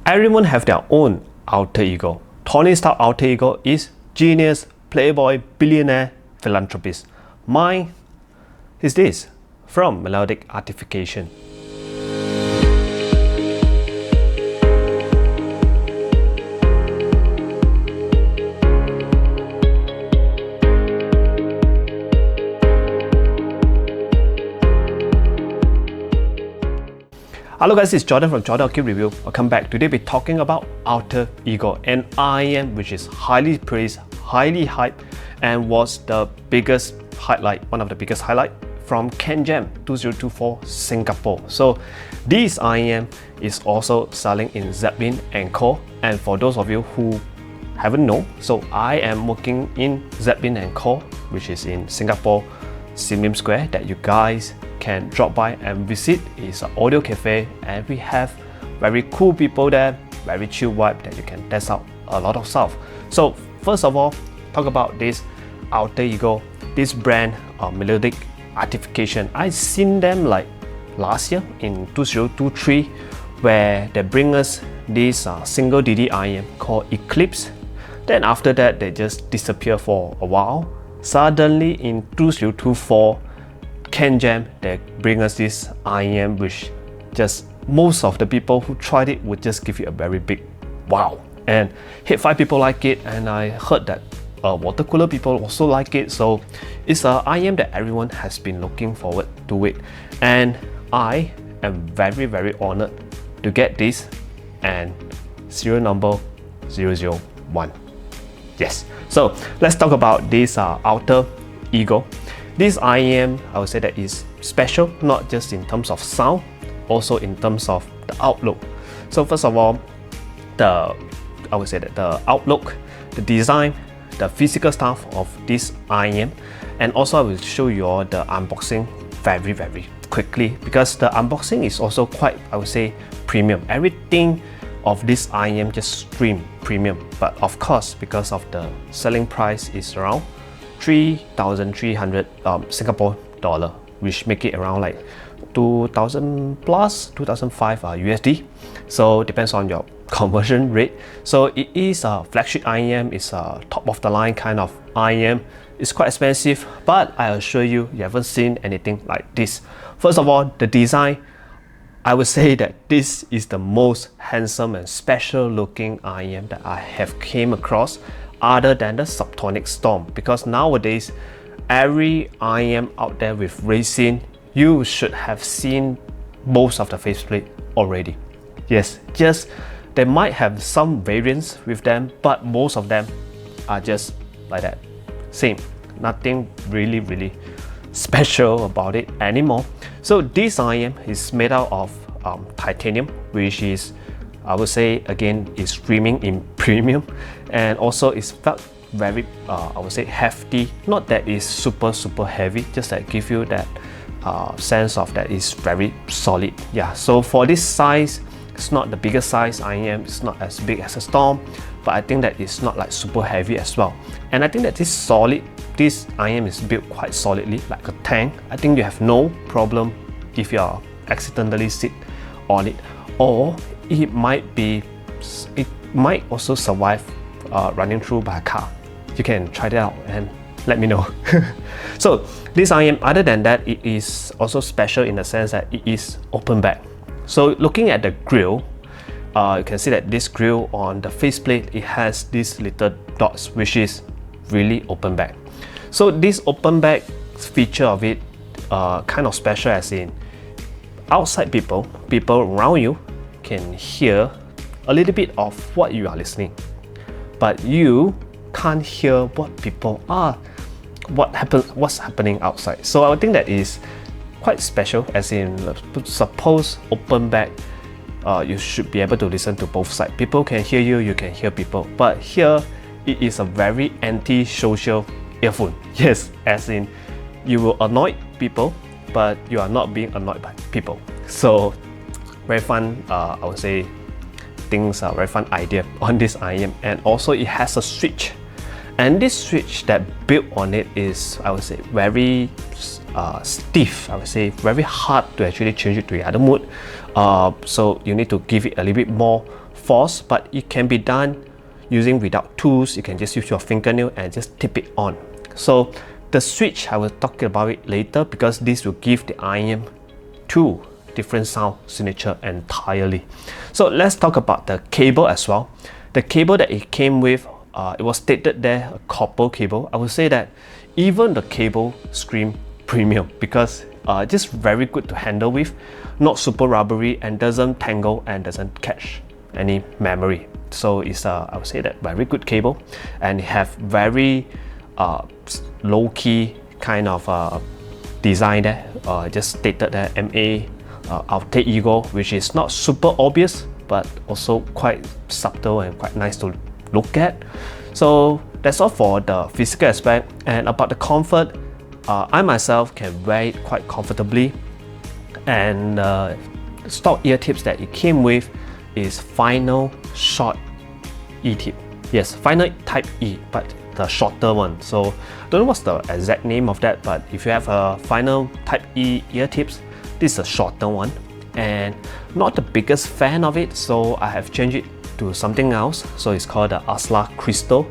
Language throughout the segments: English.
Everyone have their own alter ego. Tony's Stark alter ego is genius, playboy, billionaire, philanthropist. Mine is this, from Melodic Artification. Hello guys, it's Jordan from SGaudiohive Review. Welcome back. Today we're talking about alter ego, an IM which is highly praised, highly hyped, and was the biggest highlight, one of the biggest highlight from CanJam 2024 Singapore. So this IM is also selling in Zeppelin and Co. And for those of you who haven't known, so I am working in Zeppelin and Co, which is in Singapore, Sim Lim Square, that you guys can drop by and visit. It's an audio cafe and we have very cool people there, very chill vibe that you can test out a lot of stuff. So first of all, talk about this alter ego, this brand Melodic Artification. I seen them like last year in 2023 where they bring us this single DD IM called Eclipse. Then after that they just disappear for a while. Suddenly in 2024 CanJam, they bring us this IM which just most of the people who tried it would just give you a very big wow. And Hit 5 people like it, and I heard that water cooler people also like it. So it's an IM that everyone has been looking forward to it. And I am very honored to get this, and serial number 001. Yes, so let's talk about this alter ego. This IM, I would say that is special, not just in terms of sound, also in terms of the outlook. So first of all, I would say that the outlook, the design, the physical stuff of this IM, and also I will show you all the unboxing very quickly, because the unboxing is also quite, I would say, premium. Everything of this IM just scream premium, but of course because of the selling price is around 3,300 Singapore dollar, which make it around like 2,000 plus 2,005 USD. So depends on your conversion rate. So it is a flagship IM, it's a top of the line kind of IM. It's quite expensive, but I assure you, you haven't seen anything like this. First of all, the design, I would say that this is the most handsome and special looking IM that I have came across, other than the Subtonic Storm, because nowadays every IM out there with resin, you should have seen most of the faceplate already. Yes, just they might have some variants with them, but most of them are just like that, same, nothing really special about it anymore. So this IM is made out of titanium, which is, I would say again, is screaming in premium, and also it's felt very I would say hefty. Not that it's super heavy, just that give you that sense of that is very solid. Yeah, so for this size, it's not the biggest size IM, it's not as big as a Storm, but I think that it's not like super heavy as well. And I think that this IM is built quite solidly like a tank. I think you have no problem if you are accidentally sit on it, or it might also survive running through by a car. You can try that out and let me know. So this IM, other than that, it is also special in the sense that it is open back. So looking at the grill, you can see that this grill on the faceplate, it has these little dots, which is really open back. So this open back feature of it kind of special, as in outside people around you can hear a little bit of what you are listening, but you can't hear what people are, what's happening outside. So I think that is quite special, as in suppose open back, you should be able to listen to both sides. People can hear you, you can hear people, but here it is a very anti-social earphone. Yes, as in you will annoy people, but you are not being annoyed by people. So very fun, I would say, things are very fun idea on this IM. And also it has a switch, and this switch that built on it is, I would say, very stiff, I would say, very hard to actually change it to the other mode. So you need to give it a little bit more force, but it can be done using without tools. You can just use your fingernail and just tip it on. So the switch, I will talk about it later, because this will give the IM two different sound signature entirely. So let's talk about the cable as well. The cable that it came with, it was stated there, a copper cable. I would say that even the cable scream premium, because just very good to handle with, not super rubbery, and doesn't tangle and doesn't catch any memory. So it's I would say that very good cable, and it have very low-key kind of design there. Just stated there, MA Alter Ego, which is not super obvious, but also quite subtle and quite nice to look at. So that's all for the physical aspect. And about the comfort, I myself can wear it quite comfortably. And stock ear tips that it came with is Final Short E tip. Yes, Final Type E, but the shorter one. So I don't know what's the exact name of that, but if you have a Final Type E ear tips, this is a shorter one, and not the biggest fan of it, so I have changed it to something else. So it's called the Asla Crystal,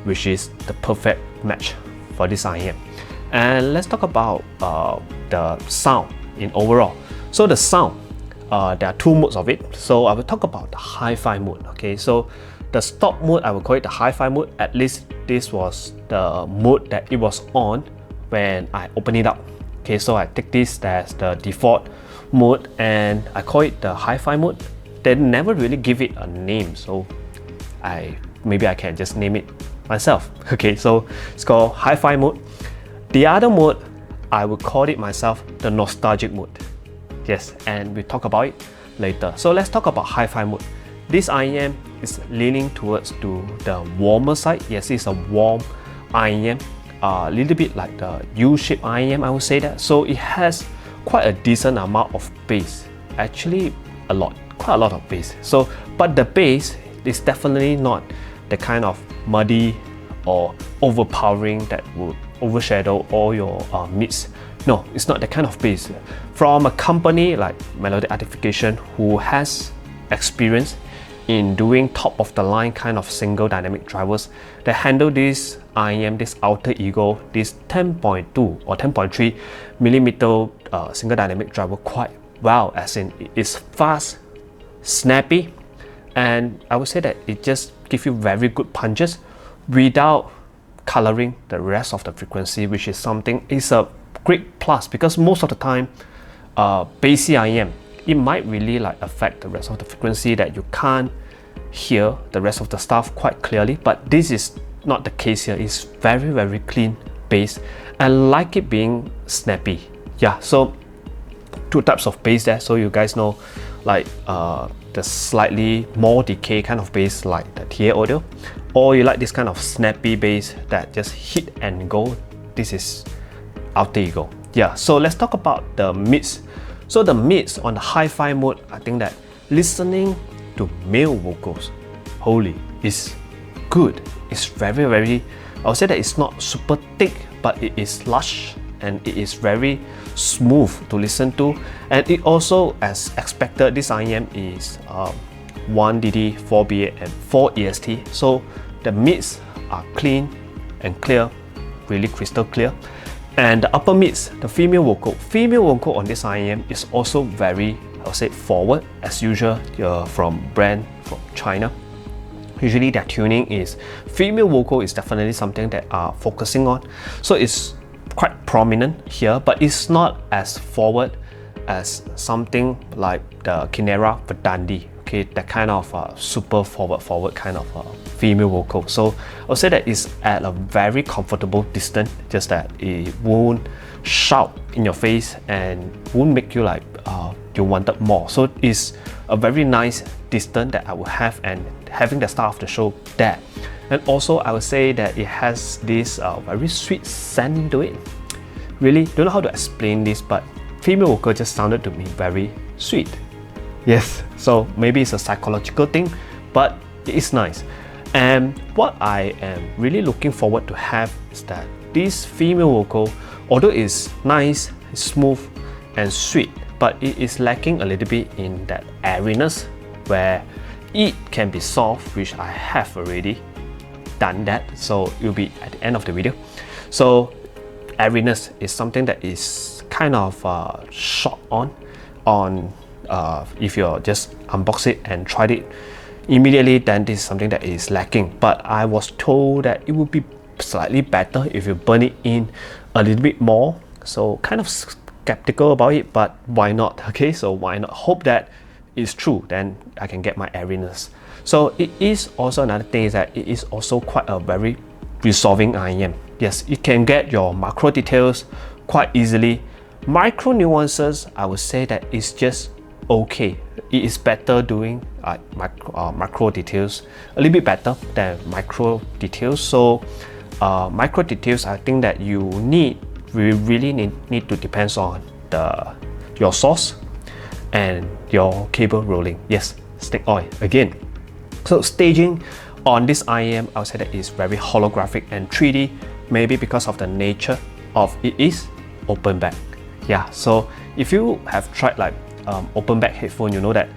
which is the perfect match for this IM. And let's talk about the sound in overall. So the sound, there are two modes of it. So I will talk about the hi-fi mode. Okay, so the stock mode, I will call it the hi-fi mode. At least this was the mode that it was on when I open it up. Okay, so I take this as the default mode and I call it the hi-fi mode. They never really give it a name, so maybe I can just name it myself. Okay, so it's called hi-fi mode. The other mode, I would call it myself the nostalgic mode. Yes, and we'll talk about it later. So let's talk about hi-fi mode. This IM is leaning towards to the warmer side. Yes, it's a warm IM. A little bit like the U-shaped IM, I would say that. So it has quite a decent amount of bass. Actually, quite a lot of bass. So, but the bass is definitely not the kind of muddy or overpowering that would overshadow all your mids. No, it's not the kind of bass. From a company like Melodic Artification, who has experience in doing top of the line kind of single dynamic drivers, that handle this IM, this Alter Ego, this 10.2 or 10.3 millimeter single dynamic driver quite well, as in it is fast, snappy, and I would say that it just gives you very good punches without coloring the rest of the frequency, which is something is a great plus, because most of the time bassy IM, it might really like affect the rest of the frequency that you can't hear the rest of the stuff quite clearly. But this is not the case here. It's very, very clean bass. I like it being snappy. Yeah, so two types of bass there, so you guys know, like the slightly more decay kind of bass like the TA Audio, or you like this kind of snappy bass that just hit and go. This is Alter Ego. Yeah, so let's talk about the mids. So the mids on the hi-fi mode, I think that listening to male vocals, holy, is good. It's very, very, I would say that it's not super thick, but it is lush and it is very smooth to listen to. And it also, as expected, this IM is 1DD4BA4EST. So the mids are clean and clear, really crystal clear. And the upper mids, the female vocal on this IM is also very, I would say, forward as usual from brand from China. Usually their tuning is female vocal is definitely something that are focusing on. So it's quite prominent here, but it's not as forward as something like the Kinera Verdandi. Okay, that kind of super forward kind of female vocal. So I'll say that it's at a very comfortable distance, just that it won't shout in your face and won't make you like you wanted more. So it's a very nice distance that I will have, and having the start of the show there. And also I would say that it has this very sweet scent to it. Really don't know how to explain this, but female vocal just sounded to me very sweet. Yes, so maybe it's a psychological thing, but it is nice. And what I am really looking forward to have is that this female vocal although it's nice, smooth and sweet, but it is lacking a little bit in that airiness where it can be soft, which I have already done that, so it will be at the end of the video. So airiness is something that is kind of short on if you're just unbox it and tried it immediately, then this is something that is lacking. But I was told that it would be slightly better if you burn it in a little bit more, so kind of skeptical about it, but why not? Okay, so why not hope that it's true, then I can get my airiness. So it is also another thing is that it is also quite a very resolving IM. Yes, you can get your macro details quite easily. Micro nuances, I would say that it's just okay. It is better doing macro details a little bit better than micro details. So micro details, I think that you really need to depends on your source and your cable rolling. Yes, snake oil again. So staging on this IM, I would say that is very holographic and 3D, maybe because of the nature of it is open back. Yeah, so if you have tried like open back headphone, you know that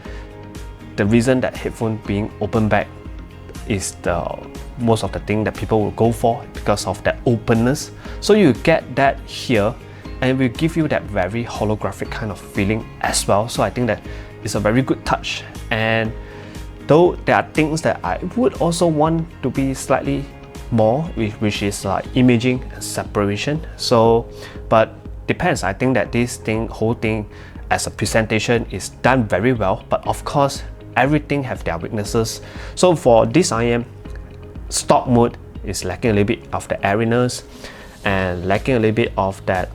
the reason that headphone being open back is the most of the thing that people will go for because of that openness. So you get that here, and will give you that very holographic kind of feeling as well. So I think that it's a very good touch. And though there are things that I would also want to be slightly more, which is like imaging and separation. So, but depends. I think that this whole thing as a presentation is done very well, but of course everything have their weaknesses. So for this IM, stock mode is lacking a little bit of the airiness and lacking a little bit of that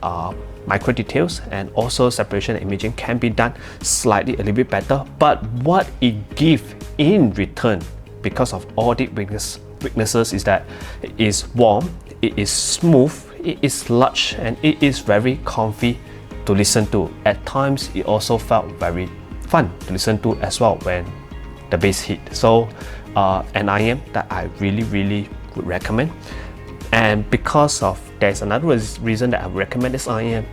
micro details, and also separation and imaging can be done slightly a little bit better. But what it gives in return, because of all the weaknesses, is that it is warm, it is smooth, it is large, and it is very comfy to listen to. At times it also felt very fun to listen to as well when the bass hit. So an IM that I really would recommend. And because of there's another reason that I recommend this IM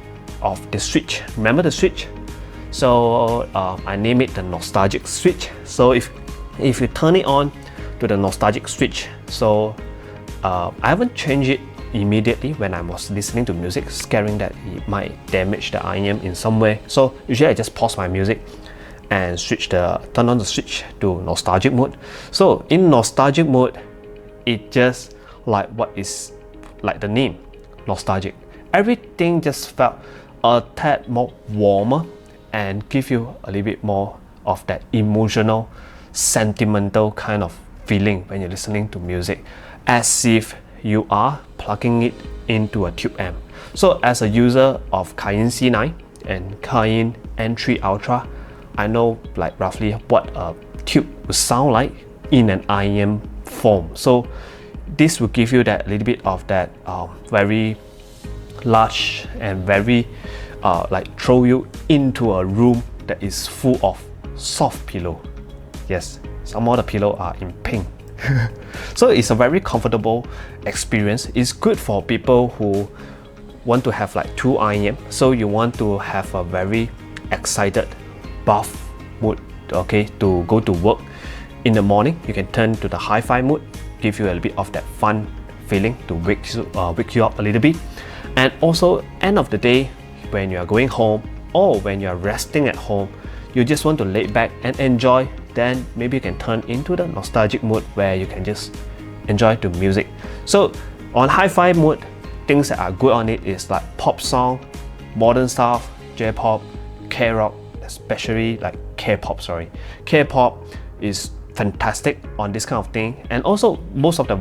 of the switch. Remember the switch? So I name it the nostalgic switch. So if you turn it on to the nostalgic switch, so I haven't changed it immediately when I was listening to music, scaring that it might damage the IM in some way. So usually I just pause my music and turn on the switch to nostalgic mode. So in nostalgic mode, it just like what is like the name, nostalgic. Everything just felt a tad more warmer and give you a little bit more of that emotional, sentimental kind of feeling when you're listening to music, as if you are plugging it into a tube amp. So as a user of Cayenne C9 and Cayenne N3 Ultra, I know like roughly what a tube would sound like in an IM form. So this will give you that little bit of that very large and very like throw you into a room that is full of soft pillow. Yes, some of the pillow are in pink. So it's a very comfortable experience. It's good for people who want to have like two IM. So you want to have a very excited buff mood, okay, to go to work in the morning. You can turn to the hi-fi mode, give you a little bit of that fun feeling to wake you up a little bit. And also end of the day, when you are going home or when you are resting at home, you just want to lay back and enjoy, then maybe you can turn into the nostalgic mode where you can just enjoy the music. So on hi-fi mode, things that are good on it is like pop song, modern stuff, J-pop, K-rock, especially like K-pop, sorry. K-pop is fantastic on this kind of thing, and also most of the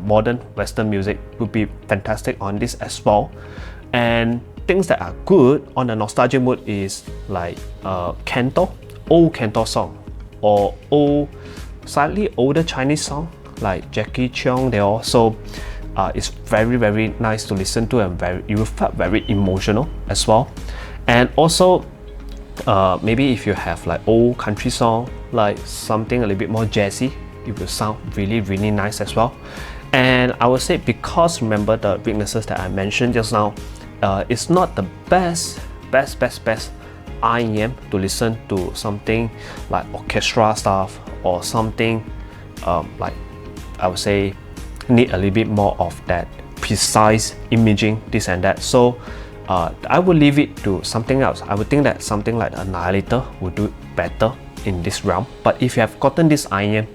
modern Western music would be fantastic on this as well. And things that are good on the nostalgic mode is like canto, old canto song, or slightly older Chinese song like Jackie Cheung. They also it's very nice to listen to, and you will feel very emotional as well. And also maybe if you have like old country song, like something a little bit more jazzy, it will sound really nice as well. And I would say, because remember the weaknesses that I mentioned just now, it's not the best IEM to listen to something like orchestra stuff or something like I would say need a little bit more of that precise imaging, this and that. So I would leave it to something else. I would think that something like Annihilator would do better in this realm. But if you have gotten this IEM,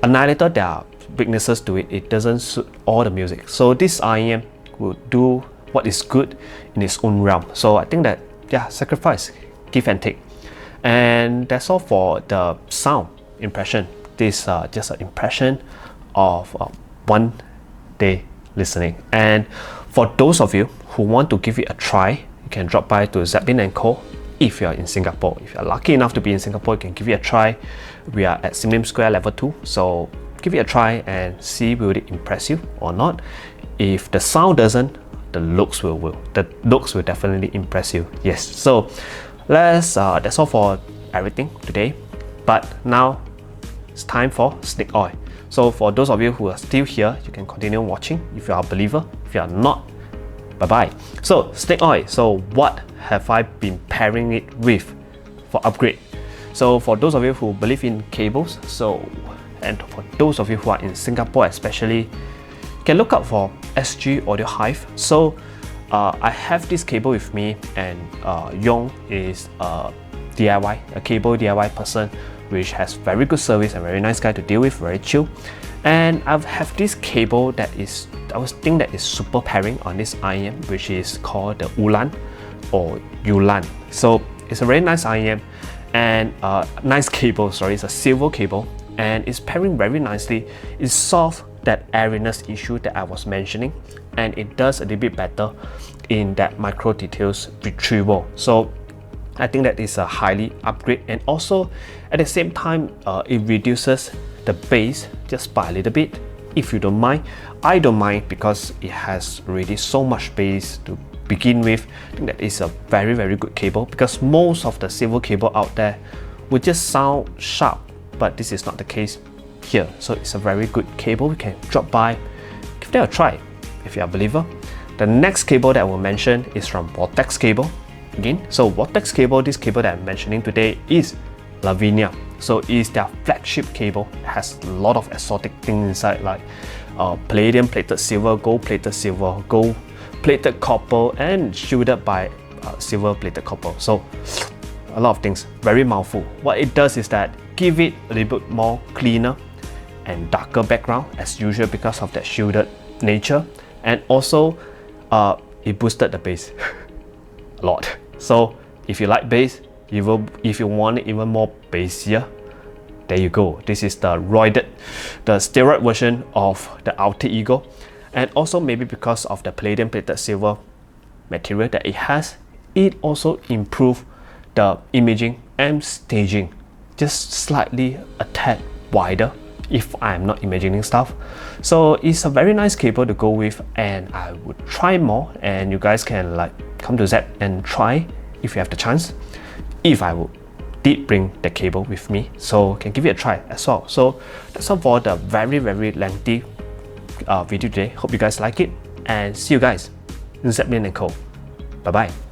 Annihilator, there are weaknesses to it. It doesn't suit all the music. So this IEM will do what is good in its own realm. So I think that, yeah, sacrifice, give and take. And that's all for the sound impression. This just an impression of 1 day listening. And for those of you who want to give it a try, you can drop by to Zeppelin & Co. if you're in Singapore. If you're lucky enough to be in Singapore, you can give it a try. We are at Sim Lim Square level 2, so give it a try and see will it impress you or not. If the sound doesn't, the looks will. The looks will definitely impress you. Yes. So that's all for everything today. But now it's time for Snake Oil. So for those of you who are still here, you can continue watching if you are a believer. If you are not, bye-bye. So Snake Oil, so what have I been pairing it with for upgrade? So for those of you who believe in cables, and for those of you who are in Singapore especially, you can look out for SGaudiohive. So I have this cable with me, and Yong is a cable DIY person, which has very good service and very nice guy to deal with, very chill. And I have this cable that is, I was thinking that is super pairing on this IEM, which is called the Ulan or Ulan. So it's a very nice IEM and nice cable, sorry, it's a silver cable, and it's pairing very nicely. It solves that airiness issue that I was mentioning, and it does a little bit better in that micro details retrieval. So I think that is a highly upgrade, and also at the same time it reduces the bass just by a little bit. If you don't mind, I don't mind, because it has already so much bass to begin with. I think that is a very good cable, because most of the silver cable out there would just sound sharp, but this is not the case here. So it's a very good cable. You can drop by, give that a try if you are a believer. The next cable that I will mention is from Vortex cable. Again, so Vortex cable, this cable that I'm mentioning today is Lavinia. So it's their flagship cable. It has a lot of exotic things inside, like palladium plated silver, gold plated silver, gold plated copper, and shielded by silver plated copper. So a lot of things, very mouthful. What it does is that give it a little bit more cleaner and darker background as usual, because of that shielded nature, and also it boosted the bass a lot. So if you like bass, if you want it even more bassier, there you go. This is the steroid version of the Alter Ego, and also maybe because of the palladium plated silver material that it has, it also improved the imaging and staging just slightly a tad wider, if I'm not imagining stuff. So it's a very nice cable to go with, and I would try more, and you guys can like come to Zep and try if you have the chance, if I did bring the cable with me, so can give it a try as well. So that's all for the very lengthy video today. Hope you guys like it, and see you guys in Zeppelin & Co. Bye bye.